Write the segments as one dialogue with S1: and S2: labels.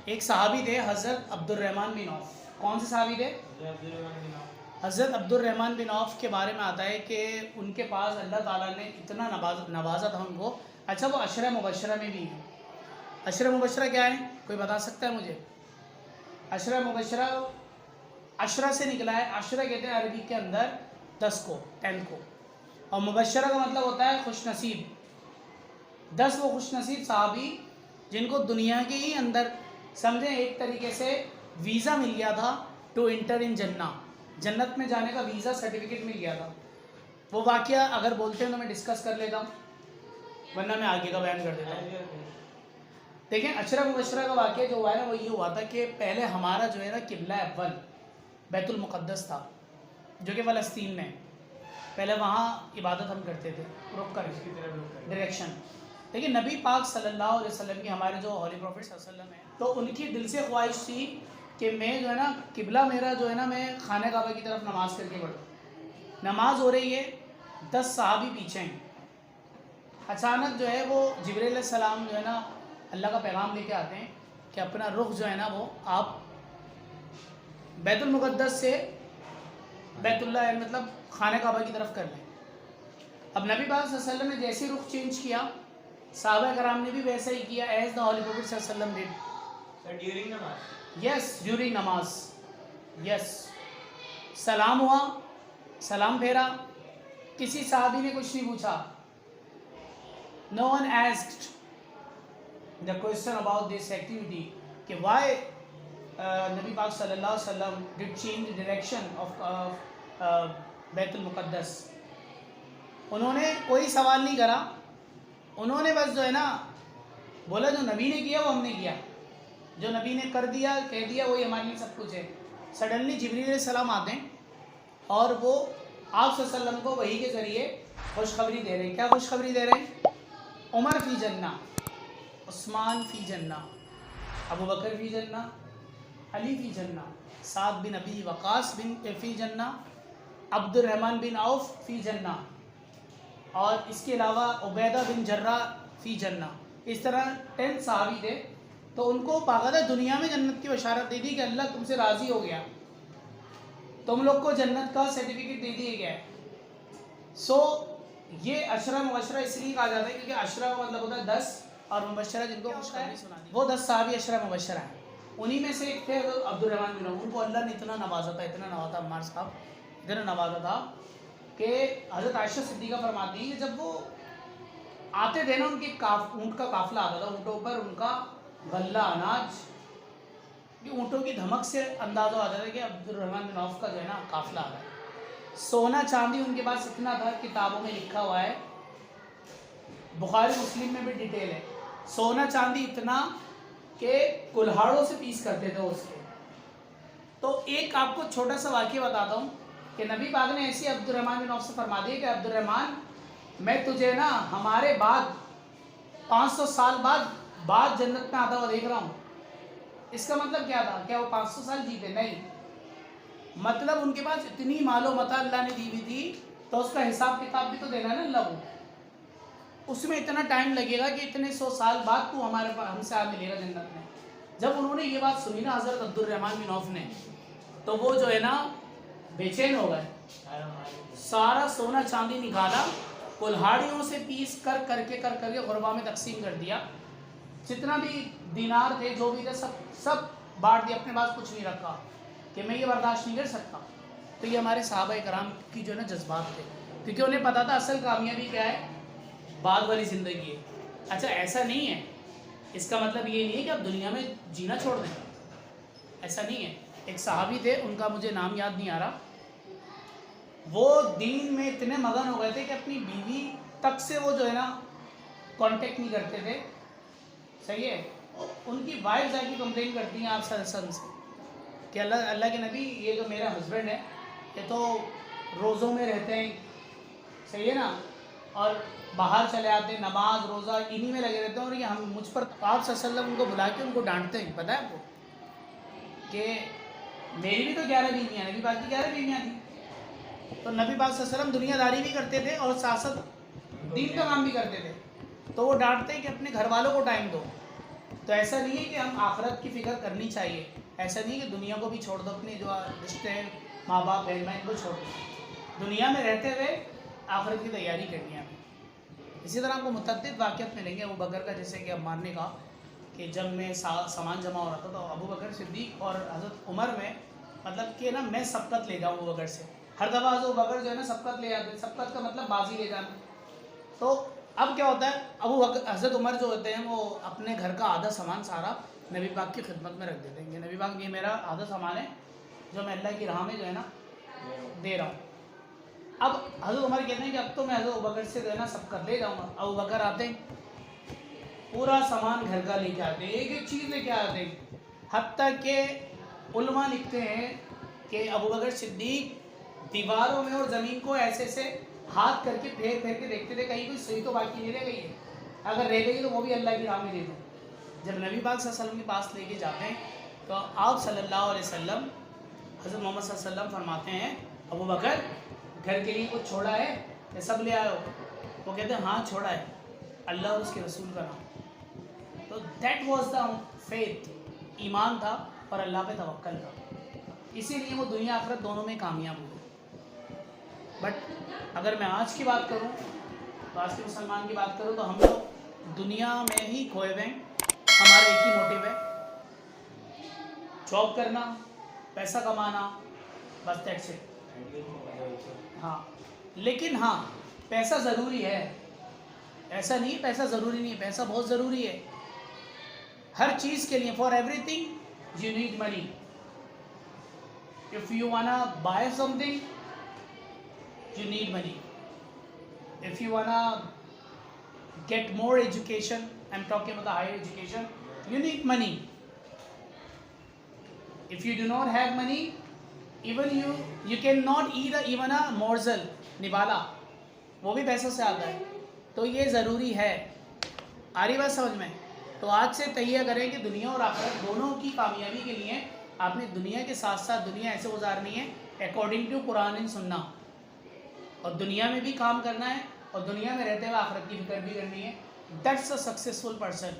S1: ایک صحابی تھے حضرت عبد الرحمن بن عوف. کون سے صحابی تھے؟ حضرت عبد الرحمن بن عوف کے بارے میں آتا ہے کہ ان کے پاس اللہ تعالیٰ نے اتنا نوازا تھا ان کو. اچھا وہ عشرہ مبشرہ میں بھی ہیں. عشرہ مبشرہ کیا ہے؟ کوئی بتا سکتا ہے مجھے؟ عشرہ مبشرہ عشرہ سے نکلا ہے. عشرہ کہتے ہیں عربی کے اندر 10 کو، 10 کو، اور مبشرہ کا مطلب ہوتا ہے خوش نصیب. 10 وہ خوش نصیب صحابی جن کو دنیا کے ہی اندر سمجھیں ایک طریقے سے ویزا مل گیا تھا ٹو انٹر ان جنہ، جنت میں جانے کا ویزا سرٹیفکیٹ مل گیا تھا. وہ واقعہ اگر بولتے ہیں تو میں ڈسکس کر لیتا ہوں، ورنہ میں آگے کا بیان کر دیتا ہوں. دیکھیں عشرہ مبشرہ کا واقعہ جو ہوا ہے وہ یہ ہوا تھا کہ پہلے ہمارا جو ہے نا قبلہ اول بیت المقدس تھا جو کہ فلسطین میں. پہلے وہاں عبادت ہم کرتے تھے رخ کر کے ڈائریکشن. لیکن نبی پاک صلی اللہ علیہ وسلم کی ہمارے جو ہولی پروفٹ صلی اللہ علیہ وسلم ہیں تو ان کی دل سے خواہش تھی کہ میں جو ہے نا قبلہ میرا جو ہے نا میں خانہ کعبہ کی طرف نماز کر کے بڑھوں. نماز ہو رہی ہے، 10 صحابی پیچھے ہیں. اچانک جو ہے وہ جبرائیل علیہ السلام جو ہے نا اللہ کا پیغام لے کے آتے ہیں کہ اپنا رخ جو ہے نا وہ آپ بیت المقدس سے بیت اللہ مطلب خانہ کعبہ کی طرف کر لیں. اب نبی پاک صلی اللہ علیہ وسلم نے جیسے رخ چینج کیا صحابہ کرام نے بھی ویسا ہی کیا ایز دا ہولی پروفٹ صلی اللہ علیہ وسلم ڈیڈ.
S2: ڈیورنگ نماز؟
S1: یس ڈیورنگ نماز. یس. سلام ہوا، سلام پھیرا، کسی صحابی نے کچھ نہیں پوچھا. No one asked the question about this activity کہ why نبی پاک صلی اللہ علیہ وسلم did change the direction of بیت المقدس. انہوں نے کوئی سوال نہیں کرا، انہوں نے بس جو ہے نا بولا جو نبی نے کیا وہ ہم نے کیا، جو نبی نے کر دیا کہہ دیا وہی ہمارے لیے سب کچھ ہے. سڈنلی جبریل علیہ السلام آتے ہیں اور وہ آپ صلی اللہ علیہ وسلم کو وحی کے ذریعے خوشخبری دے رہے ہیں. کیا خوشخبری دے رہے ہیں؟ عمر فی جنہ، عثمان فی جنہ، ابو بکر فی جنہ، علی فی جنہ، سعد بن ابی وقاص بن فی جنہ، عبد الرحمن بن عوف فی جنہ، اور اس کے علاوہ عبیدہ بن جراح فی جنہ. اس طرح 10 صحابی تھے. تو ان کو باقاعدہ دنیا میں جنت کی بشارت دے دی کہ اللہ تم سے راضی ہو گیا، تم لوگ کو جنت کا سرٹیفکیٹ دے دیا گیا ہے. یہ عشرہ مبشرہ اس لیے کہا جاتا ہے کیونکہ عشرہ کا مطلب ہوتا ہے 10 اور مبشرہ جن کو خوشخبری سنا دی. وہ 10 صحابی عشرہ مبشرہ ہیں. انہی میں سے ایک تھے عبد الرحمن بن عوف. ان کو اللہ نے اتنا نوازا تھا، اتنا نوازا عمار صاحب اتنا نوازا تھا کہ حضرت عائشہ صدیقہ فرماتی ہیں کہ جب وہ آتے تھے نا ان کے اونٹ کا قافلہ آتا تھا، اونٹوں پر ان کا غلہ اناج، یہ اونٹوں کی دھمک سے اندازہ آتا تھا کہ عبد الرحمن بن عوف کا جو ہے نا قافلہ آ رہا ہے. سونا چاندی ان کے پاس اتنا تھا، کتابوں میں لکھا ہوا ہے، بخاری مسلم میں بھی ڈیٹیل ہے. سونا چاندی اتنا کہ کلہاڑوں سے پیس کرتے تھے اس کے. تو ایک آپ کو چھوٹا سا واقعہ بتاتا ہوں کہ نبی پاک نے ایسی عبد الرحمن بن عوف سے فرما دیا کہ عبد الرحمن میں تجھے نا ہمارے بعد 500 سال بعد جنت میں آتا ہوا دیکھ رہا ہوں. اس کا مطلب کیا تھا؟ کیا وہ 500 سال جیتے؟ نہیں، مطلب ان کے پاس اتنی مال و متاع اللہ نے دی ہوئی تھی تو اس کا حساب کتاب بھی تو دینا ہے نا اللہ کو. اس میں اتنا ٹائم لگے گا کہ اتنے 100 سال بعد تو ہم سے ملے گا جنت میں. جب انہوں نے یہ بات سنی نا حضرت عبد الرحمن بن عوف نے تو وہ جو ہے نا بے چین ہو گئے. سارا سونا چاندی نکالا، کلہاڑیوں سے پیس کر کے غربا میں تقسیم کر دیا. جتنا بھی دینار تھے جو بھی تھے سب بانٹ دیا، اپنے پاس کچھ نہیں رکھا کہ میں یہ برداشت نہیں کر سکتا. تو یہ ہمارے صحابہ کرام کی جو ہے نا جذبات تھے، کیونکہ انہیں پتا تھا اصل کامیابی کیا ہے، بعد والی زندگی ہے. اچھا ایسا نہیں ہے، اس کا مطلب یہ نہیں ہے کہ آپ دنیا میں جینا چھوڑ دیں، ایسا نہیں ہے. ایک صحابی تھے، ان کا مجھے نام یاد نہیں آ رہا، وہ دین میں اتنے مگن ہو گئے تھے کہ اپنی بیوی تک سے وہ جو ہے نا کانٹیکٹ نہیں کرتے تھے. صحیح ہے. ان کی وائف جا کے کمپلین کرتی ہیں آپ صلی اللہ علیہ وسلم سے کہ اللہ کے نبی یہ جو میرا ہسبینڈ ہے یہ تو روزوں میں رہتے ہیں، صحیح ہے نا، اور باہر چلے آتے ہیں، نماز روزہ انہی میں لگے رہتے ہیں، اور یہ ہم مجھ پر آپ صلی اللہ علیہ وسلم ان کو بلا کے ان کو ڈانٹتے ہیں. پتہ ہے آپ کو کہ میری بھی تو 11 بیویاں، نبی پاک کی 11 بیویاں تھیں. تو نبی پاک صلی اللہ علیہ وسلم دنیا داری بھی کرتے تھے اور ساتھ دین کا کام بھی کرتے تھے. تو وہ ڈانٹتے ہیں کہ اپنے گھر والوں کو ٹائم دو. تو ایسا نہیں ہے کہ ہم آخرت کی فکر کرنی چاہیے، ایسا نہیں ہے کہ دنیا کو بھی چھوڑ دو، اپنے جو رشتے ہیں ماں باپ بہن بہن کو چھوڑ دو، دنیا میں رہتے ہوئے آخرت کی تیاری کرنی ہے ہمیں۔ اسی طرح آپ کو متعدد واقعات ملیں گے ابو بکر کا، جیسے کہ عمار نے کہا کہ جب میں سامان جمع ہو رہا تھا تو ابو بکر صدیق اور حضرت عمر میں مطلب کہ نا میں سبقت لے جاؤں ابو بکر سے، ہر دفعہ حضرت ابو بکر جو ہے نا سبقت لے جاتے ہیں، سبقت کا مطلب بازی لے جانا۔ تو اب کیا ہوتا ہے، ابو بکر حضرت عمر جو ہوتے ہیں وہ اپنے گھر کا آدھا سامان سارا نبی پاک کی خدمت میں رکھ دیتے ہیں کہ نبی پاک یہ میرا آدھا سامان ہے جو میں اللہ کی راہ میں جو ہے نا دے رہا ہوں۔ اب حضرت عمر کہتے ہیں کہ اب تو میں حضرت ابوبکر سے جو ہے نا سبقت لے جاؤں گا۔ ابو بکر آتے ہیں پورا سامان گھر کا لے کے آتے ہیں، ایک ایک چیز لے کے آتے ہیں، حتیٰ کہ علماء لکھتے ہیں کہ ابو بکر صدیق دیواروں میں اور زمین کو ایسے سے ہاتھ کر کے پھیر پھیر کے دیکھتے تھے کہیں کوئی سوئی تو باقی نہیں رہ گئی ہے، اگر رہ گئی تو وہ بھی اللہ کی راہ میں دے دوں۔ جب نبی پاک صلی اللہ علیہ وسلم کے پاس لے کے جاتے ہیں تو آپ صلی اللہ علیہ وسلم حضرت محمد صلی اللہ علیہ وسلم فرماتے ہیں ابو بکر گھر کے لیے کچھ چھوڑا ہے یا سب لے آئے ہو؟ وہ کہتے ہیں ہاں چھوڑا ہے، اللہ اور اس کے رسول کا نام۔ تو دیٹ واز دا فیتھ، ایمان تھا اور اللہ پہ توکل تھا، اسی لیے وہ دنیا آخرت دونوں میں کامیاب ہوئے۔ بٹ اگر میں آج کی بات کروں تو آج کے مسلمان کی بات کروں تو ہم لوگ دنیا میں ہی کھوئے ہوئے ہیں، ہمارا ایک ہی موٹیو ہے جاب کرنا، پیسہ کمانا، بس دیٹس اٹ۔ ہاں لیکن ہاں پیسہ ضروری ہے، ایسا نہیں ہے پیسہ ضروری نہیں ہے، پیسہ بہت ضروری ہے ہر چیز کے لیے، for every thing you need money. If you وانا by some thing you need money, if you وانا get more education, I'm talking about the higher education, you need money. If you do not have money, even you cannot eat even a morsel, نوالا وہ بھی پیسوں سے آتا ہے، تو یہ ضروری ہے۔ آ رہی بات سمجھ میں؟ تو آج سے تہیہ کریں کہ دنیا اور آخرت دونوں کی کامیابی کے لیے آپ نے دنیا کے ساتھ ساتھ دنیا ایسے گزارنی ہے اکارڈنگ ٹو قرآن اینڈ سننا، اور دنیا میں بھی کام کرنا ہے اور دنیا میں رہتے ہوئے آخرت کی فکر بھی کرنی ہے۔ That's a successful person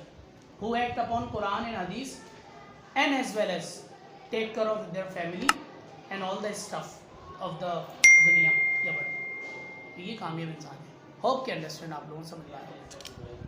S1: who act upon Quran and Hadith and as well as take care of their family and all the stuff of the دنیا یا بڑا، تو یہ کامیاب انسان ہے۔ ہوپ کہ انڈرسٹینڈ آپ لوگوں کو سمجھ آیا ہے۔